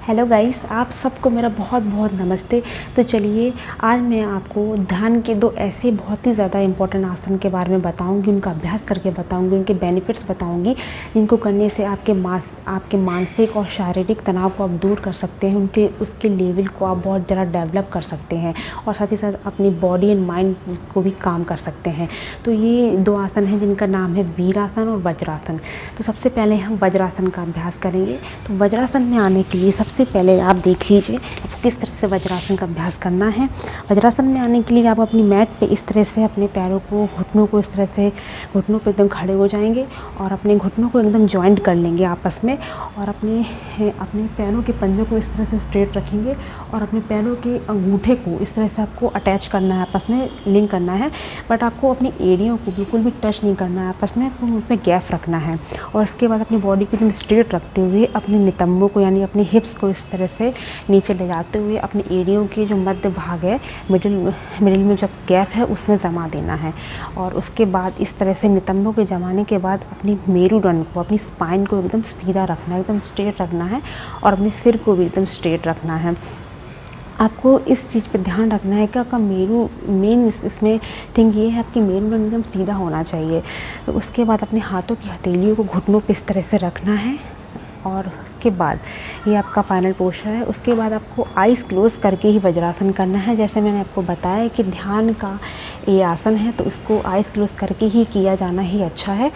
Hello guys, आप सबको मेरा बहुत बहुत नमस्ते। तो चलिए आज मैं आपको ध्यान के दो ऐसे बहुत ही ज़्यादा इम्पोर्टेंट आसन के बारे में बताऊंगी, उनका अभ्यास करके बताऊंगी, उनके बेनिफिट्स बताऊंगी, जिनको करने से आपके मानसिक और शारीरिक तनाव को आप दूर कर सकते हैं, उसके लेवल को आप बहुत ज़्यादा डेवलप कर सकते हैं और साथ ही साथ अपनी बॉडी एंड माइंड को भी काम कर सकते हैं। तो ये दो आसन हैं जिनका नाम है वीरासन और वज्रासन। तो सबसे पहले हम वज्रासन का अभ्यास करेंगे। तो वज्रासन में आने के लिए सबसे पहले आप देख लीजिए आपको किस तरह से वज्रासन का अभ्यास करना है। वज्रासन में आने के लिए आप अपनी मैट पे इस तरह से अपने पैरों को, घुटनों को इस तरह से घुटनों पे एकदम खड़े हो जाएंगे और अपने घुटनों को एकदम जॉइंट कर लेंगे आपस में और अपने पैरों के पंजों को इस तरह से स्ट्रेट रखेंगे और अपने पैरों के अंगूठे को इस तरह से आपको अटैच करना है, आपस में लिंक करना है। बट आपको अपनी एड़ियों को बिल्कुल भी टच नहीं करना है, आपस में आपको उन पर गैप रखना है। और उसके बाद अपनी बॉडी को एकदम स्ट्रेट रखते हुए अपने नितंबों को यानी अपनी हिप्स को इस तरह से नीचे ले जाते हुए अपनी एड़ियों के जो मध्य भाग है, मिडिल में जो गैप है उसमें जमा देना है। और उसके बाद इस तरह से नितंबों के जमाने के बाद अपनी मेरुदंड को, अपनी स्पाइन को एकदम सीधा रखना है, एकदम स्ट्रेट रखना है और अपने सिर को भी एकदम स्ट्रेट रखना है। आपको इस चीज़ पे ध्यान रखना है कि आपका मेन इसमें थिंग ये है, आपकी मेरुदंड एकदम सीधा होना चाहिए। तो उसके बाद अपने हाथों की हथेलियों को घुटनों पे इस तरह से रखना है और उसके बाद ये आपका फाइनल पोस्चर है। उसके बाद आपको आइज़ क्लोज़ करके ही वज्रासन करना है। जैसे मैंने आपको बताया कि ध्यान का ये आसन है तो इसको आइज़ क्लोज़ करके ही किया जाना ही अच्छा है।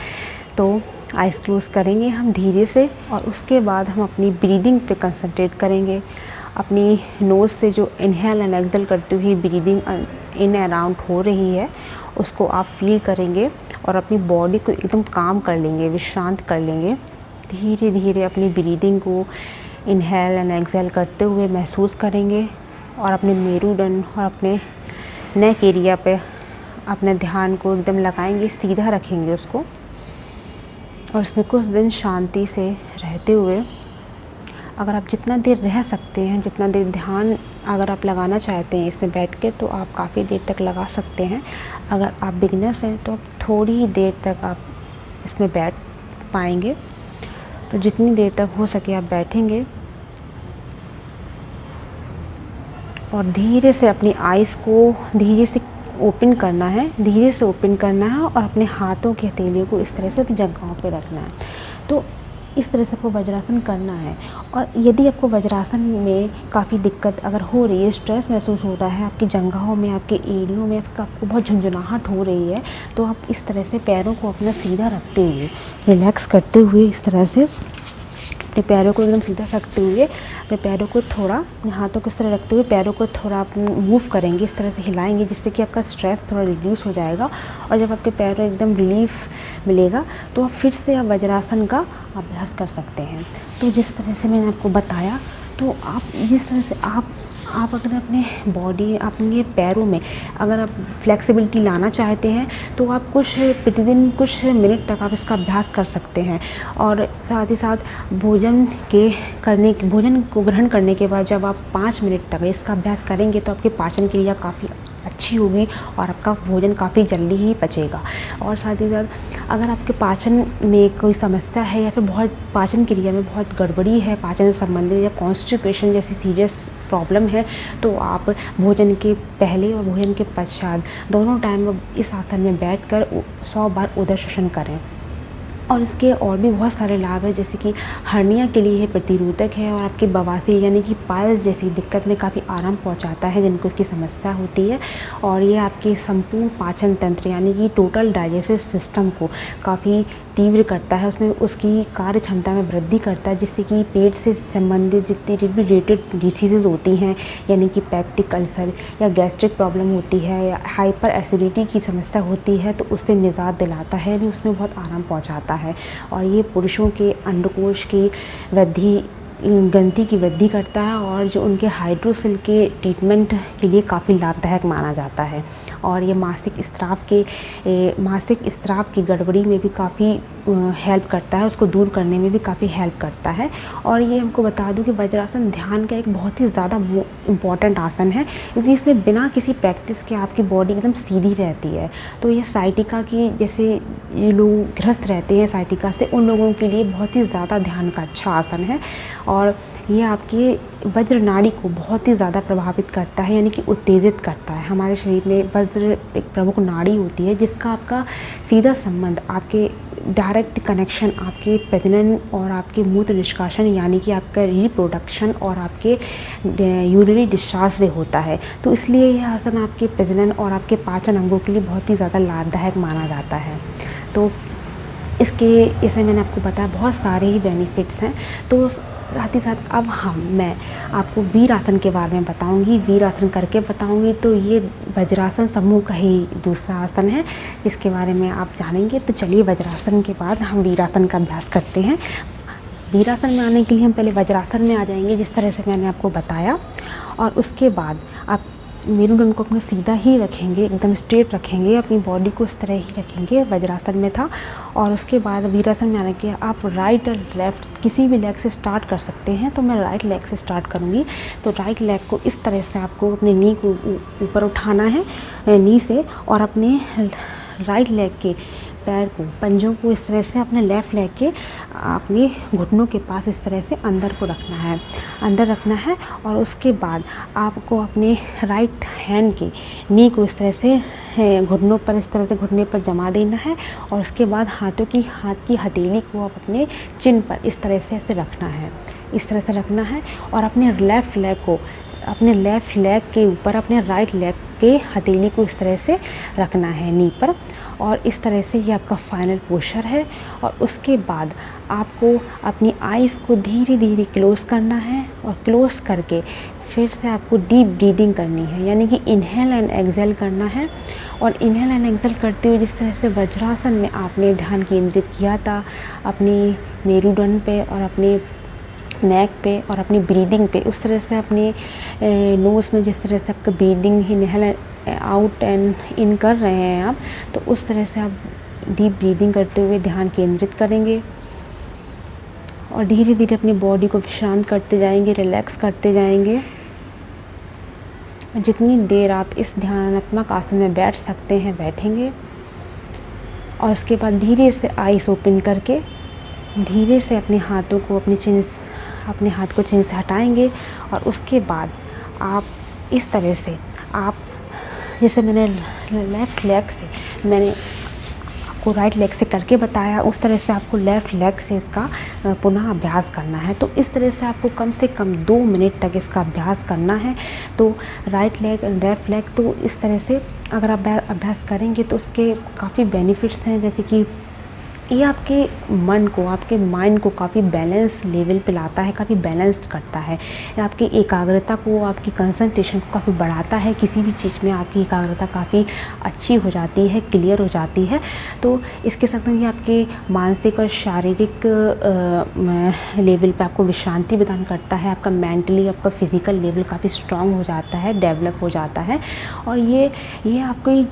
तो आइज़ क्लोज़ करेंगे हम धीरे से और उसके बाद हम अपनी ब्रीदिंग पे कंसंट्रेट करेंगे। अपनी नोज़ से जो इनहेल एंड एक्सहेल करते हुए ब्रीदिंग इन एंड आउट हो रही है उसको आप फील करेंगे और अपनी बॉडी को एकदम काम कर लेंगे, विश्रांत कर लेंगे। धीरे धीरे अपनी ब्रीदिंग को इनहेल एंड एक्सहेल करते हुए महसूस करेंगे और अपने मेरुदंड और अपने नेक एरिया पे अपने ध्यान को एकदम लगाएंगे, सीधा रखेंगे उसको और उसमें कुछ दिन शांति से रहते हुए अगर आप जितना देर रह सकते हैं, जितना देर ध्यान अगर आप लगाना चाहते हैं इसमें बैठ के तो आप काफ़ी देर तक लगा सकते हैं। अगर आप बिगिनर्स हैं तो थोड़ी ही देर तक आप इसमें बैठ पाएंगे। तो जितनी देर तक हो सके आप बैठेंगे और धीरे से अपनी आइज़ को धीरे से ओपन करना है, धीरे से ओपन करना है और अपने हाथों की हथेलियों को इस तरह से जगहों पे रखना है। तो इस तरह से आपको वज्रासन करना है। और यदि आपको वज्रासन में काफ़ी दिक्कत अगर हो रही है, स्ट्रेस महसूस हो रहा है आपकी जंघों में, आपके एड़ियों में, आपको बहुत झुंझुनाहट हो रही है, तो आप इस तरह से पैरों को अपना सीधा रखते हुए, रिलैक्स करते हुए इस तरह से अपने पैरों को एकदम सीधा रखते हुए अपने पैरों को थोड़ा, अपने हाथों को इस तरह रखते हुए पैरों को थोड़ा मूव करेंगे, इस तरह से हिलाएंगे जिससे कि आपका स्ट्रेस थोड़ा रिड्यूस हो जाएगा। और जब आपके पैरों एकदम रिलीफ मिलेगा तो आप फिर से आप वज्रासन का अभ्यास कर सकते हैं। तो जिस तरह से मैंने आपको बताया, तो आप जिस तरह से आप अगर अपने बॉडी, अपने पैरों में अगर आप फ्लेक्सिबिलिटी लाना चाहते हैं तो आप प्रतिदिन कुछ मिनट तक आप इसका अभ्यास कर सकते हैं। और साथ ही साथ भोजन को ग्रहण करने के बाद जब आप 5 मिनट तक इसका अभ्यास करेंगे तो आपकी पाचन क्रिया काफ़ी अच्छी होगी और आपका भोजन काफ़ी जल्दी ही पचेगा। और साथ ही साथ अगर आपके पाचन में कोई समस्या है या फिर बहुत पाचन क्रिया में बहुत गड़बड़ी है, पाचन से संबंधित या कॉन्स्टिपेशन जैसी सीरियस प्रॉब्लम है, तो आप भोजन के पहले और भोजन के पश्चात दोनों टाइम इस आसन में बैठकर 100 बार उदर करें। और इसके और भी बहुत सारे लाभ हैं, जैसे कि हर्निया के लिए प्रतिरोधक है और आपकी बवासीर यानी कि पाइल्स जैसी दिक्कत में काफ़ी आराम पहुंचाता है जिनको इसकी समस्या होती है। और ये आपके संपूर्ण पाचन तंत्र यानी कि टोटल डाइजेस्टिव सिस्टम को काफ़ी तीव्र करता है, उसमें उसकी कार्य क्षमता में वृद्धि करता है, जिससे कि पेट से संबंधित जितनी रिलेटेड डिसीज़ होती हैं यानी कि पेप्टिक अल्सर या गैस्ट्रिक प्रॉब्लम होती है या हाइपर एसिडिटी की समस्या होती है तो उससे निजात दिलाता है, यानी उसमें बहुत आराम पहुंचाता है। और ये पुरुषों के अंडकोश की ग्रंथि की वृद्धि करता है और जो उनके हाइड्रोसिल के ट्रीटमेंट के लिए काफ़ी लाभदायक माना जाता है। और ये मासिक स्राव की गड़बड़ी में भी काफ़ी हेल्प करता है, उसको दूर करने में भी काफ़ी हेल्प करता है। और ये हमको बता दूं कि वज्रासन ध्यान का एक बहुत ही ज़्यादा इम्पॉर्टेंट आसन है, क्योंकि इसमें बिना किसी प्रैक्टिस के आपकी बॉडी एकदम सीधी रहती है। तो ये साइटिका की, जैसे ये लोग ग्रस्त रहते हैं साइटिका से, उन लोगों के लिए बहुत ही ज़्यादा ध्यान का अच्छा आसन है। और ये आपके वज्र नाड़ी को बहुत ही ज़्यादा प्रभावित करता है, यानी कि उत्तेजित करता है। हमारे शरीर में वज्र एक प्रमुख नाड़ी होती है जिसका आपका सीधा संबंध, आपके डायरेक्ट कनेक्शन आपके प्रजनन और आपके मूत्र निष्कासन यानी कि आपका रिप्रोडक्शन और आपके यूरिनरी डिस्चार्ज से होता है। तो इसलिए यह आसन आपके प्रजनन और आपके पाचन अंगों के लिए बहुत ही ज़्यादा लाभदायक माना जाता है। तो इसके जैसे मैंने आपको बताया बहुत सारे ही बेनिफिट्स हैं। तो साथ ही साथ अब मैं आपको वीरासन के बारे में बताऊंगी, वीरासन करके बताऊंगी। तो ये वज्रासन समूह का ही दूसरा आसन है, इसके बारे में आप जानेंगे। तो चलिए वज्रासन के बाद हम वीरासन का अभ्यास करते हैं। वीरासन में आने के लिए हम पहले वज्रासन में आ जाएंगे जिस तरह से मैंने आपको बताया, और उसके बाद आप मेरुदंड को अपना सीधा ही रखेंगे, एकदम स्ट्रेट रखेंगे, अपनी बॉडी को इस तरह ही रखेंगे, वज्रासन में था। और उसके बाद वीरासन में आने के आप राइट और लेफ़्ट किसी भी लेग से स्टार्ट कर सकते हैं। तो मैं राइट लेग से स्टार्ट करूँगी। तो राइट लेग को इस तरह से आपको अपने नी को ऊपर उठाना है, नी से, और अपने राइट लेग के पैर को, पंजों को इस तरह से अपने लेफ़्ट लेग के अपने घुटनों के पास इस तरह से अंदर को रखना है, अंदर रखना है। और उसके बाद आपको अपने राइट हैंड के नी को इस तरह से घुटनों पर, इस तरह से घुटने पर जमा देना है। और उसके बाद हाथ की हथेली को आप अपने चिन पर इस तरह से ऐसे रखना है, इस तरह से रखना है। और अपने लेफ़्ट लेग को अपने लेफ़्ट लेग के ऊपर अपने राइट लेग के हथेली को इस तरह से रखना है नी पर। और इस तरह से ये आपका फाइनल पोस्चर है। और उसके बाद आपको अपनी आइज़ को धीरे धीरे क्लोज़ करना है, और क्लोज़ करके फिर से आपको डीप ब्रीदिंग करनी है, यानी कि इनहेल एंड एक्सहेल करना है। और इनहेल एंड एक्सहेल करते हुए जिस तरह से वज्रासन में आपने ध्यान केंद्रित किया था अपनी मेरुदंड पे और अपने नेक पे और अपनी ब्रीदिंग पे, उस तरह से अपने नोज़ में जिस तरह से आपका breathing inhale out and in कर रहे हैं आप, तो उस तरह से आप डीप ब्रीदिंग करते हुए ध्यान केंद्रित करेंगे। और धीरे धीरे अपनी बॉडी को शांत करते जाएंगे, रिलैक्स करते जाएंगे। जितनी देर आप इस ध्यानात्मक आसन में बैठ सकते हैं बैठेंगे। और उसके बाद धीरे से आइज़ ओपन करके धीरे से अपने हाथों को अपने हाथ को चिन से हटाएंगे। और उसके बाद आप इस तरह से आप जैसे मैंने लेफ़्ट लेग से मैंने आपको राइट लेग से करके बताया, उस तरह से आपको लेफ़्ट लेग से इसका पुनः अभ्यास करना है। तो इस तरह से आपको कम से कम 2 मिनट तक इसका अभ्यास करना है। तो राइट लेग लेफ़्ट लेग, तो इस तरह से अगर आप अभ्यास करेंगे तो उसके काफ़ी बेनिफिट्स हैं, जैसे कि ये आपके मन को, आपके माइंड को काफ़ी बैलेंस लेवल पे लाता है, काफ़ी बैलेंस्ड करता है। आपकी एकाग्रता को, आपकी कंसंट्रेशन को काफ़ी बढ़ाता है। किसी भी चीज़ में आपकी एकाग्रता काफ़ी अच्छी हो जाती है, क्लियर हो जाती है। तो इसके साथ ये आपके मानसिक और शारीरिक लेवल पे आपको विश्रांति प्रदान करता है। आपका मेंटली, आपका फिज़िकल लेवल काफ़ी स्ट्रॉन्ग हो जाता है, डेवलप हो जाता है। और ये आपके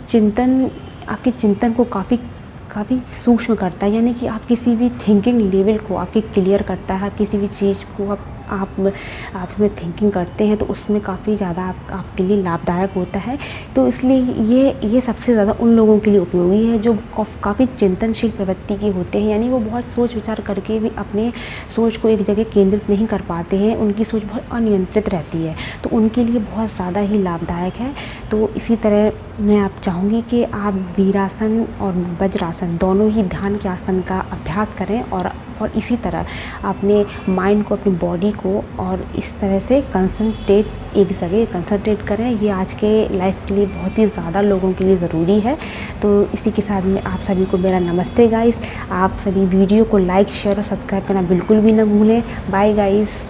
चिंतन को काफ़ी सूक्ष्म करता है, यानी कि आप किसी भी थिंकिंग लेवल को आपके क्लियर करता है। आप किसी भी चीज़ को आप उसमें थिंकिंग करते हैं तो उसमें काफ़ी ज़्यादा आपके लिए लाभदायक होता है। तो इसलिए ये सबसे ज़्यादा उन लोगों के लिए उपयोगी है जो काफ़ी चिंतनशील प्रवृत्ति के होते हैं, यानी वो बहुत सोच विचार करके भी अपने सोच को एक जगह केंद्रित नहीं कर पाते हैं, उनकी सोच बहुत अनियंत्रित रहती है, तो उनके लिए बहुत ज़्यादा ही लाभदायक है। तो इसी तरह मैं आप चाहूँगी कि आप वीरासन और वज्रासन दोनों ही ध्यान के आसन का अभ्यास करें और इसी तरह अपने माइंड को, अपनी बॉडी को और इस तरह से एक जगह कंसंट्रेट करें। ये आज के लाइफ के लिए बहुत ही ज़्यादा लोगों के लिए ज़रूरी है। तो इसी के साथ में आप सभी को मेरा नमस्ते गाइस। आप सभी वीडियो को लाइक, शेयर और सब्सक्राइब करना बिल्कुल भी ना भूलें। Bye guys.